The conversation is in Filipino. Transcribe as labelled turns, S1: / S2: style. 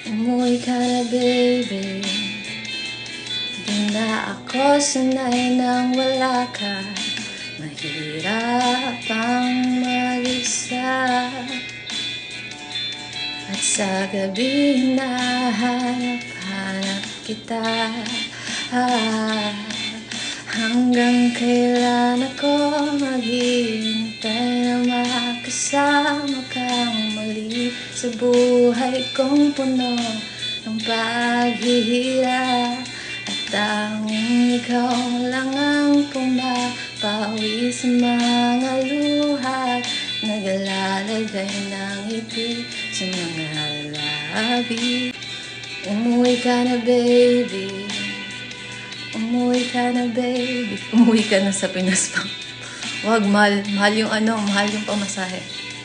S1: Umuwi ka na, baby. Di na ako sanay nang wala ka. Mahirap ang mag-isa. At sa gabi hinahanap-hanap kita. Hanggang kailan ako maghihintay na makasama kang muli sa buhay kong puno ng paghihirap. At tanging ikaw lang ang pumapawi sa mga luha, naglalagay ng ngiti sa mga labi. Umuwi ka na, baby. Umuwi ka na, baby. Umuwi ka na sa Pinas pa. Wag, mahal. Mahal yung mahal yung pamasahe.